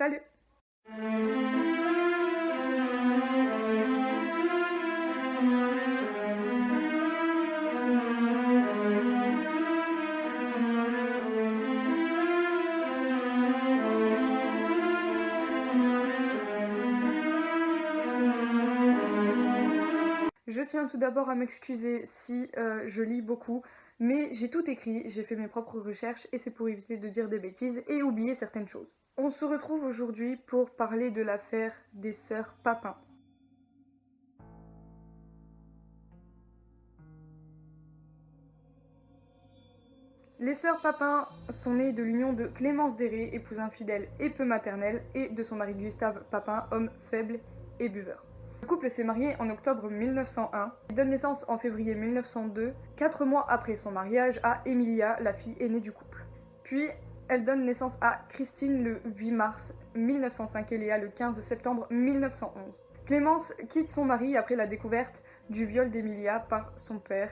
Salut! Je tiens tout d'abord à m'excuser si je lis beaucoup, mais j'ai tout écrit, j'ai fait mes propres recherches et c'est pour éviter de dire des bêtises et oublier certaines choses. On se retrouve aujourd'hui pour parler de l'affaire des sœurs Papin. Les sœurs Papin sont nées de l'union de Clémence Déré, épouse infidèle et peu maternelle, et de son mari Gustave Papin, homme faible et buveur. Le couple s'est marié en octobre 1901 et donne naissance en février 1902, 4 mois après son mariage, à Emilia, la fille aînée du couple. Puis, elle donne naissance à Christine le 8 mars 1905 et Léa le 15 septembre 1911. Clémence quitte son mari après la découverte du viol d'Emilia par son père,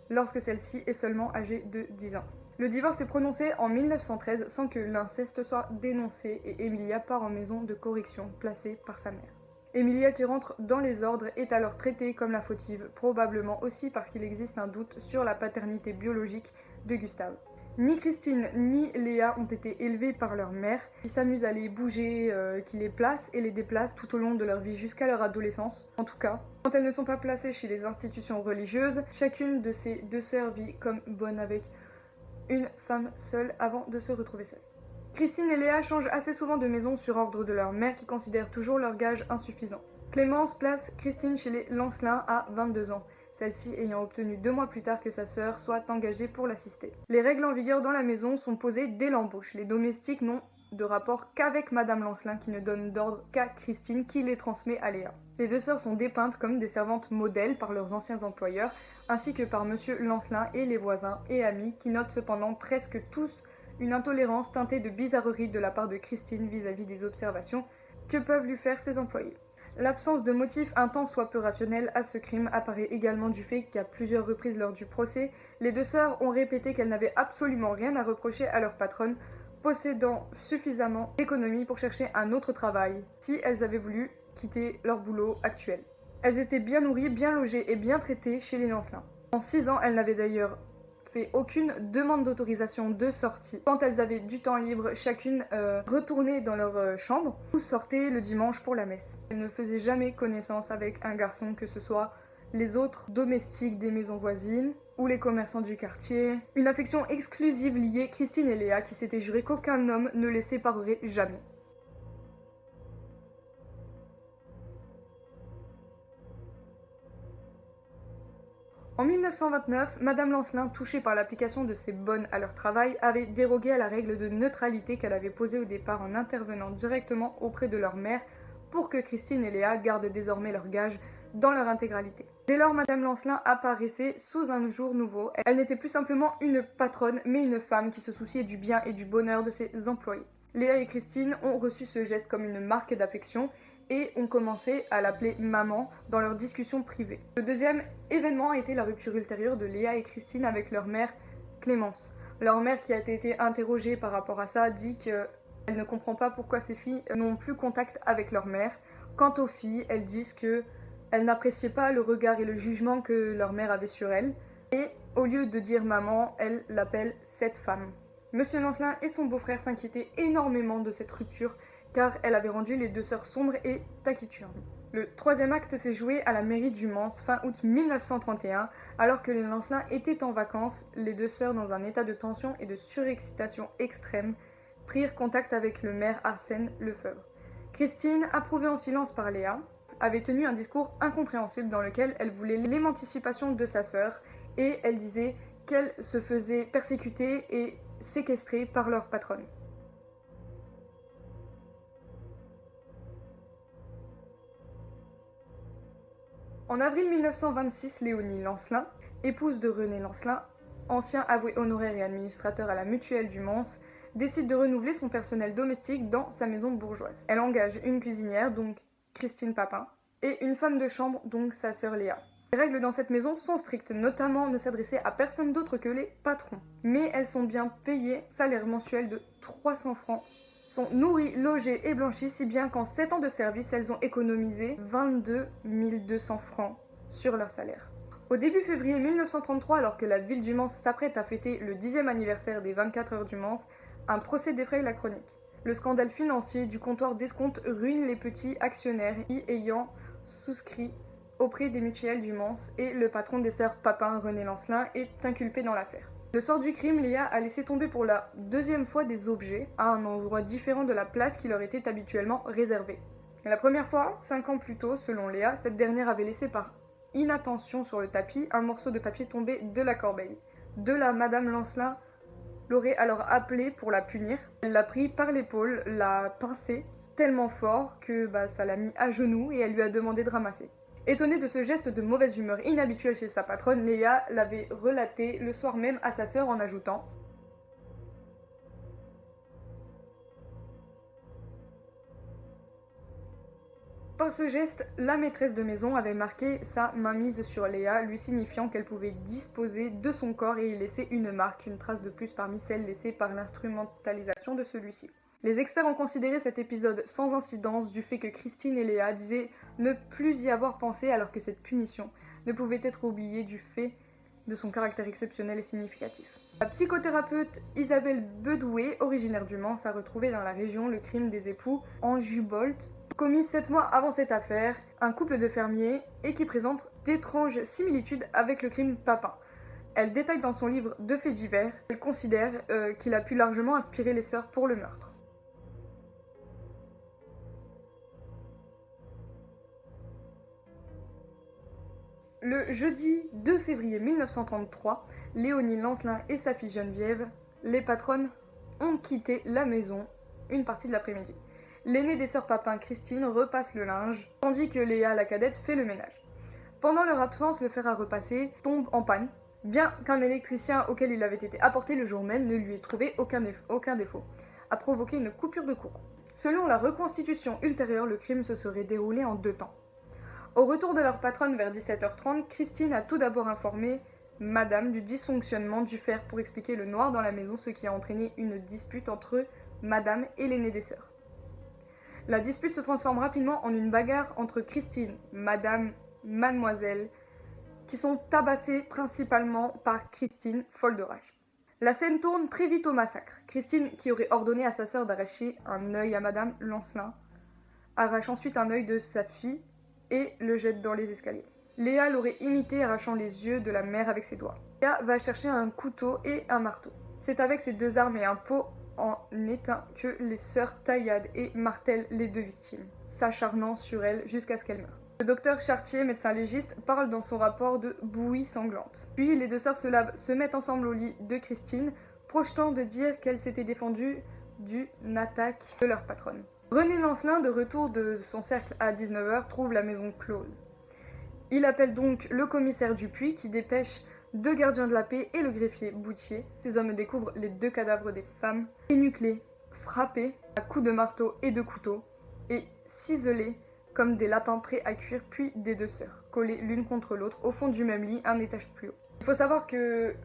lorsque celle-ci est seulement âgée de 10 ans. Le divorce est prononcé en 1913 sans que l'inceste soit dénoncé et Emilia part en maison de correction placée par sa mère. Emilia, qui rentre dans les ordres, est alors traitée comme la fautive, probablement aussi parce qu'il existe un doute sur la paternité biologique de Gustave. Ni Christine ni Léa ont été élevées par leur mère, qui s'amuse à les bouger, qui les place et les déplace tout au long de leur vie jusqu'à leur adolescence, en tout cas. Quand elles ne sont pas placées chez les institutions religieuses, chacune de ces deux sœurs vit comme bonne avec une femme seule avant de se retrouver seule. Christine et Léa changent assez souvent de maison sur ordre de leur mère qui considère toujours leur gage insuffisant. Clémence place Christine chez les Lancelin à 22 ans, celle-ci ayant obtenu 2 mois plus tard que sa sœur soit engagée pour l'assister. Les règles en vigueur dans la maison sont posées dès l'embauche. Les domestiques n'ont de rapport qu'avec Madame Lancelin qui ne donne d'ordre qu'à Christine qui les transmet à Léa. Les deux sœurs sont dépeintes comme des servantes modèles par leurs anciens employeurs, ainsi que par Monsieur Lancelin et les voisins et amis qui notent cependant presque tous une intolérance teintée de bizarrerie de la part de Christine vis-à-vis des observations que peuvent lui faire ses employés. L'absence de motif un tant soit peu rationnel à ce crime apparaît également du fait qu'à plusieurs reprises lors du procès, les deux sœurs ont répété qu'elles n'avaient absolument rien à reprocher à leur patronne, possédant suffisamment d'économie pour chercher un autre travail, si elles avaient voulu quitter leur boulot actuel. Elles étaient bien nourries, bien logées et bien traitées chez les Lancelin. En 6 ans, elles n'avaient d'ailleurs fait aucune demande d'autorisation de sortie. Quand elles avaient du temps libre, chacune retournait dans leur chambre ou sortait le dimanche pour la messe. Elles ne faisaient jamais connaissance avec un garçon, que ce soit les autres domestiques des maisons voisines ou les commerçants du quartier. Une affection exclusive liait Christine et Léa qui s'étaient juré qu'aucun homme ne les séparerait jamais. En 1929, Madame Lancelin, touchée par l'application de ces bonnes à leur travail, avait dérogué à la règle de neutralité qu'elle avait posée au départ en intervenant directement auprès de leur mère pour que Christine et Léa gardent désormais leur gage dans leur intégralité. Dès lors, Madame Lancelin apparaissait sous un jour nouveau. Elle n'était plus simplement une patronne, mais une femme qui se souciait du bien et du bonheur de ses employés. Léa et Christine ont reçu ce geste comme une marque d'affection et ont commencé à l'appeler maman dans leurs discussions privées. Le deuxième événement a été la rupture ultérieure de Léa et Christine avec leur mère Clémence. Leur mère, qui a été interrogée par rapport à ça, dit qu'elle ne comprend pas pourquoi ces filles n'ont plus contact avec leur mère. Quant aux filles, elles disent qu'elles n'appréciaient pas le regard et le jugement que leur mère avait sur elles. Et au lieu de dire maman, elles l'appellent cette femme. Monsieur Lancelin et son beau-frère s'inquiétaient énormément de cette rupture car elle avait rendu les deux sœurs sombres et taciturnes. Le troisième acte s'est joué à la mairie du Mans fin août 1931, alors que les Lancelin étaient en vacances. Les deux sœurs, dans un état de tension et de surexcitation extrême, prirent contact avec le maire Arsène Lefebvre. Christine, approuvée en silence par Léa, avait tenu un discours incompréhensible dans lequel elle voulait l'émancipation de sa sœur et elle disait qu'elle se faisait persécuter et séquestrer par leur patronne. En avril 1926, Léonie Lancelin, épouse de René Lancelin, ancien avoué honoraire et administrateur à la Mutuelle du Mans, décide de renouveler son personnel domestique dans sa maison bourgeoise. Elle engage une cuisinière, donc Christine Papin, et une femme de chambre, donc sa sœur Léa. Les règles dans cette maison sont strictes, notamment ne s'adresser à personne d'autre que les patrons. Mais elles sont bien payées, salaire mensuel de 300 francs sont nourries, logées et blanchies, si bien qu'en 7 ans de service, elles ont économisé 22 200 francs sur leur salaire. Au début février 1933, alors que la ville du Mans s'apprête à fêter le 10e anniversaire des 24 heures du Mans, un procès défraye la chronique. Le scandale financier du comptoir d'escompte ruine les petits actionnaires y ayant souscrit auprès des mutuelles du Mans et le patron des sœurs Papin, René Lancelin, est inculpé dans l'affaire. Le soir du crime, Léa a laissé tomber pour la deuxième fois des objets à un endroit différent de la place qui leur était habituellement réservée. La première fois, 5 ans plus tôt, selon Léa, cette dernière avait laissé par inattention sur le tapis un morceau de papier tombé de la corbeille. De là, Madame Lancelin l'aurait alors appelée pour la punir. Elle l'a pris par l'épaule, l'a pincé tellement fort que ça l'a mis à genoux et elle lui a demandé de ramasser. Étonnée de ce geste de mauvaise humeur inhabituel chez sa patronne, Léa l'avait relaté le soir même à sa sœur en ajoutant « Par ce geste, la maîtresse de maison avait marqué sa mainmise sur Léa, lui signifiant qu'elle pouvait disposer de son corps et y laisser une marque, une trace de plus parmi celles laissées par l'instrumentalisation de celui-ci. » Les experts ont considéré cet épisode sans incidence du fait que Christine et Léa disaient ne plus y avoir pensé alors que cette punition ne pouvait être oubliée du fait de son caractère exceptionnel et significatif. La psychothérapeute Isabelle Bedoué, originaire du Mans, a retrouvé dans la région le crime des époux Anjou-Bolt, commis 7 mois avant cette affaire, un couple de fermiers et qui présente d'étranges similitudes avec le crime Papin. Elle détaille dans son livre de faits divers, elle considère qu'il a pu largement inspirer les sœurs pour le meurtre. Le jeudi 2 février 1933, Léonie Lancelin et sa fille Geneviève, les patronnes, ont quitté la maison une partie de l'après-midi. L'aînée des sœurs Papin, Christine, repasse le linge, tandis que Léa, la cadette, fait le ménage. Pendant leur absence, le fer à repasser tombe en panne, bien qu'un électricien auquel il avait été apporté le jour même ne lui ait trouvé aucun défaut, a provoqué une coupure de courant. Selon la reconstitution ultérieure, le crime se serait déroulé en 2 temps. Au retour de leur patronne vers 17h30, Christine a tout d'abord informé Madame du dysfonctionnement du fer pour expliquer le noir dans la maison, ce qui a entraîné une dispute entre Madame et l'aînée des sœurs. La dispute se transforme rapidement en une bagarre entre Christine, Madame, Mademoiselle, qui sont tabassées principalement par Christine, folle de rage. La scène tourne très vite au massacre. Christine, qui aurait ordonné à sa sœur d'arracher un œil à Madame Lancelin, arrache ensuite un œil de sa fille et le jette dans les escaliers. Léa l'aurait imité arrachant les yeux de la mère avec ses doigts. Léa va chercher un couteau et un marteau. C'est avec ces 2 armes et un pot en étain que les sœurs tailladent et martèlent les 2 victimes, s'acharnant sur elles jusqu'à ce qu'elles meurent. Le docteur Chartier, médecin légiste, parle dans son rapport de bouillie sanglante. Puis les 2 sœurs se mettent ensemble au lit de Christine, projetant de dire qu'elles s'étaient défendues d'une attaque de leur patronne. René Lancelin, de retour de son cercle à 19h, trouve la maison close. Il appelle donc le commissaire Dupuis qui dépêche 2 gardiens de la paix et le greffier Boutier. Ces hommes découvrent les 2 cadavres des femmes, énuclés, frappés à coups de marteau et de couteau, et ciselés comme des lapins prêts à cuire, puis des 2 sœurs, collées l'une contre l'autre au fond du même lit, un étage plus haut. Il faut savoir que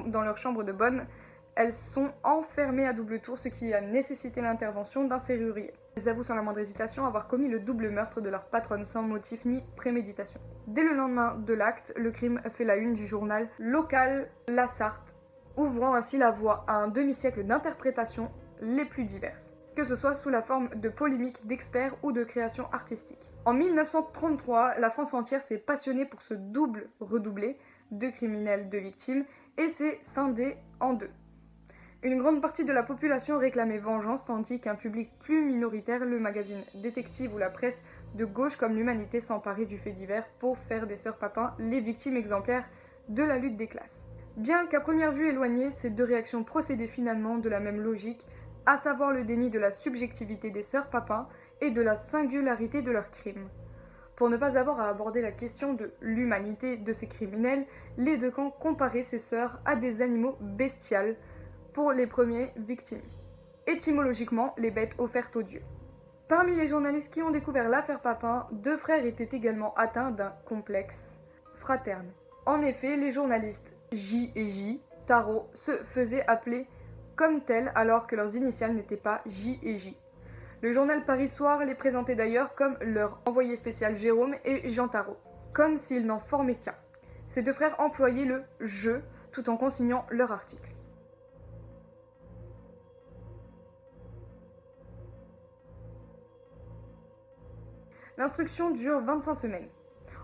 dans leur chambre de bonne, elles sont enfermées à double tour, ce qui a nécessité l'intervention d'un serrurier. Elles avouent sans la moindre hésitation avoir commis le double meurtre de leur patronne sans motif ni préméditation. Dès le lendemain de l'acte, le crime fait la une du journal local La Sarthe, ouvrant ainsi la voie à un demi-siècle d'interprétations les plus diverses, que ce soit sous la forme de polémiques d'experts ou de créations artistiques. En 1933, la France entière s'est passionnée pour ce double redoublé de criminels, de victimes, et s'est scindée en 2. Une grande partie de la population réclamait vengeance, tandis qu'un public plus minoritaire, le magazine Détective ou la presse de gauche comme l'Humanité, s'emparait du fait divers pour faire des sœurs Papin les victimes exemplaires de la lutte des classes. Bien qu'à première vue éloignées, ces 2 réactions procédaient finalement de la même logique, à savoir le déni de la subjectivité des sœurs Papin et de la singularité de leurs crimes. Pour ne pas avoir à aborder la question de l'humanité de ces criminels, les 2 camps comparaient ces sœurs à des animaux bestials, pour les premiers victimes. Étymologiquement, les bêtes offertes aux dieux. Parmi les journalistes qui ont découvert l'affaire Papin, 2 frères étaient également atteints d'un complexe fraterne. En effet, les journalistes J et J, Tarot, se faisaient appeler comme tels alors que leurs initiales n'étaient pas J et J. Le journal Paris Soir les présentait d'ailleurs comme leur envoyé spécial Jérôme et Jean Tarot, comme s'ils n'en formaient qu'un. Ces deux frères employaient le « je » tout en consignant leur article. L'instruction dure 25 semaines.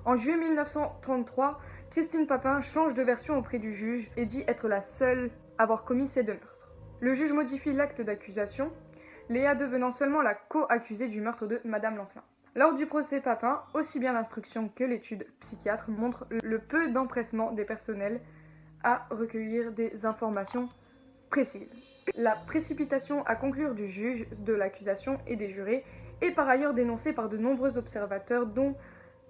En juillet 1933, Christine Papin change de version auprès du juge et dit être la seule à avoir commis ces deux meurtres. Le juge modifie l'acte d'accusation, Léa devenant seulement la co-accusée du meurtre de Madame Lancelin. Lors du procès Papin, aussi bien l'instruction que l'étude psychiatre montrent le peu d'empressement des personnels à recueillir des informations précises. La précipitation à conclure du juge, de l'accusation et des jurés est par ailleurs dénoncée par de nombreux observateurs, dont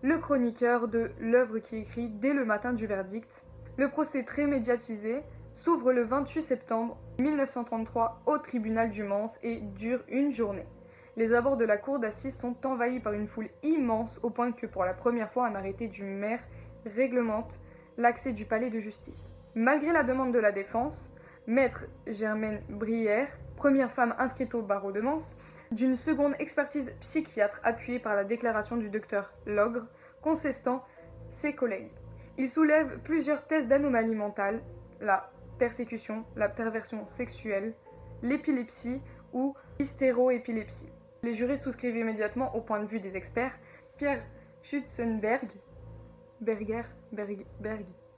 le chroniqueur de l'œuvre qui écrit dès le matin du verdict. Le procès très médiatisé s'ouvre le 28 septembre 1933 au tribunal du Mans et dure une journée. Les abords de la cour d'assises sont envahis par une foule immense au point que pour la première fois un arrêté du maire réglemente l'accès du palais de justice. Malgré la demande de la défense, maître Germaine Brière, première femme inscrite au barreau de Mans, d'une seconde expertise psychiatre appuyée par la déclaration du docteur Logre, contestant ses collègues. Il soulève plusieurs thèses d'anomalies mentales, la persécution, la perversion sexuelle, l'épilepsie ou hystéroépilepsie. Les jurés souscrivent immédiatement au point de vue des experts Pierre Schutzenberg,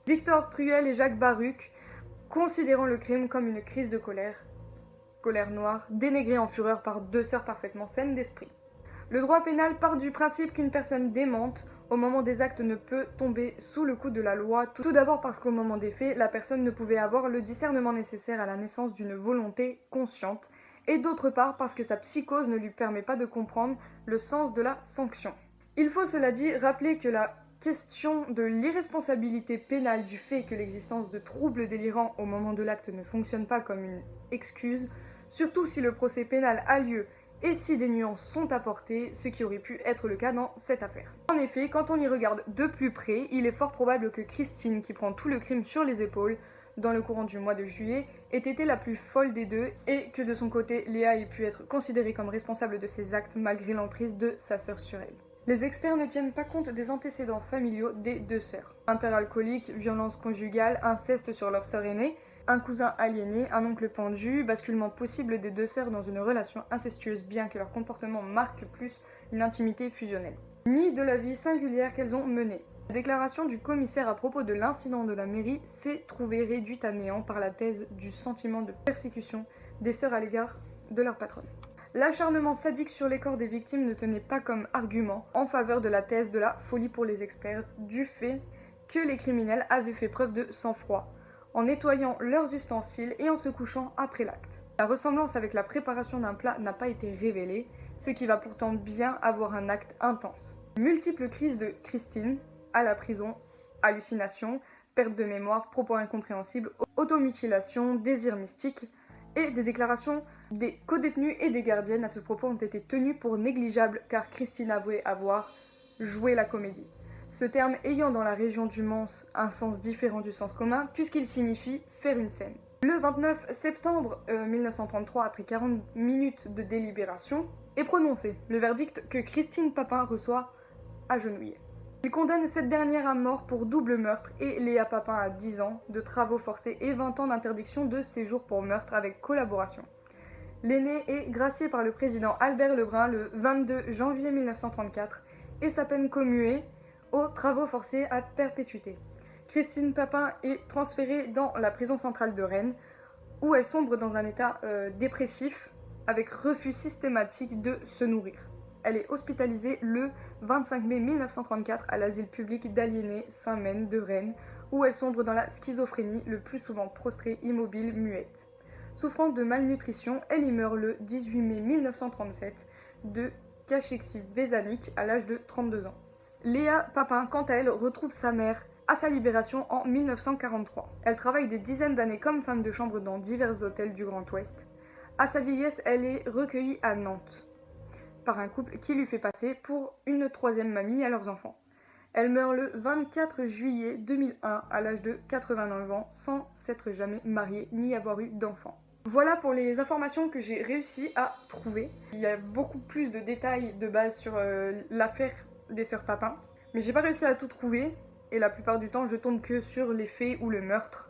Victor Truel et Jacques Baruch, considérant le crime comme une crise de colère noire, dénégrée en fureur par deux sœurs parfaitement saines d'esprit. Le droit pénal part du principe qu'une personne démente au moment des actes ne peut tomber sous le coup de la loi, tout d'abord parce qu'au moment des faits, la personne ne pouvait avoir le discernement nécessaire à la naissance d'une volonté consciente, et d'autre part parce que sa psychose ne lui permet pas de comprendre le sens de la sanction. Il faut cela dit rappeler que la question de l'irresponsabilité pénale du fait que l'existence de troubles délirants au moment de l'acte ne fonctionne pas comme une excuse, surtout si le procès pénal a lieu et si des nuances sont apportées, ce qui aurait pu être le cas dans cette affaire. En effet, quand on y regarde de plus près, il est fort probable que Christine, qui prend tout le crime sur les épaules, dans le courant du mois de juillet, ait été la plus folle des deux et que de son côté, Léa ait pu être considérée comme responsable de ses actes malgré l'emprise de sa sœur sur elle. Les experts ne tiennent pas compte des antécédents familiaux des deux sœurs. Un père alcoolique, violence conjugale, inceste sur leur sœur aînée, un cousin aliéné, un oncle pendu, basculement possible des deux sœurs dans une relation incestueuse bien que leur comportement marque plus une intimité fusionnelle. Ni de la vie singulière qu'elles ont menée. La déclaration du commissaire à propos de l'incident de la mairie s'est trouvée réduite à néant par la thèse du sentiment de persécution des sœurs à l'égard de leur patronne. L'acharnement sadique sur les corps des victimes ne tenait pas comme argument en faveur de la thèse de la folie pour les experts, du fait que les criminels avaient fait preuve de sang-froid, en nettoyant leurs ustensiles et en se couchant après l'acte. La ressemblance avec la préparation d'un plat n'a pas été révélée, ce qui va pourtant bien avoir un acte intense. Multiples crises de Christine, à la prison, hallucinations, perte de mémoire, propos incompréhensibles, automutilation, désir mystique, et des déclarations des codétenus et des gardiennes à ce propos ont été tenues pour négligeables car Christine avouait avoir joué la comédie. Ce terme ayant dans la région du Mans un sens différent du sens commun puisqu'il signifie faire une scène. Le 29 septembre 1933, après 40 minutes de délibération, est prononcé le verdict que Christine Papin reçoit agenouillée. Il condamne cette dernière à mort pour double meurtre et Léa Papin à 10 ans de travaux forcés et 20 ans d'interdiction de séjour pour meurtre avec collaboration. L'aîné est gracié par le président Albert Lebrun le 22 janvier 1934 et sa peine commuée aux travaux forcés à perpétuité. Christine Papin est transférée dans la prison centrale de Rennes où elle sombre dans un état dépressif avec refus systématique de se nourrir. Elle est hospitalisée le 25 mai 1934 à l'asile public d'aliénés Saint-Maine de Rennes, où elle sombre dans la schizophrénie, le plus souvent prostrée, immobile, muette. Souffrant de malnutrition, elle y meurt le 18 mai 1937 de cachexie vésanique à l'âge de 32 ans. Léa Papin, quant à elle, retrouve sa mère à sa libération en 1943. Elle travaille des dizaines d'années comme femme de chambre dans divers hôtels du Grand Ouest. À sa vieillesse, elle est recueillie à Nantes par un couple qui lui fait passer pour une troisième mamie à leurs enfants. Elle meurt le 24 juillet 2001 à l'âge de 89 ans sans s'être jamais mariée ni avoir eu d'enfant. Voilà pour les informations que j'ai réussi à trouver. Il y a beaucoup plus de détails de base sur l'affaire des sœurs Papin, mais j'ai pas réussi à tout trouver, et la plupart du temps je tombe que sur les faits ou le meurtre.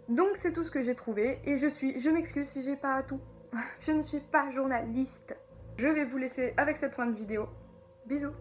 Donc c'est tout ce que j'ai trouvé, et je m'excuse si j'ai pas tout. Je ne suis pas journaliste. Je vais vous laisser avec cette fin de vidéo. Bisous.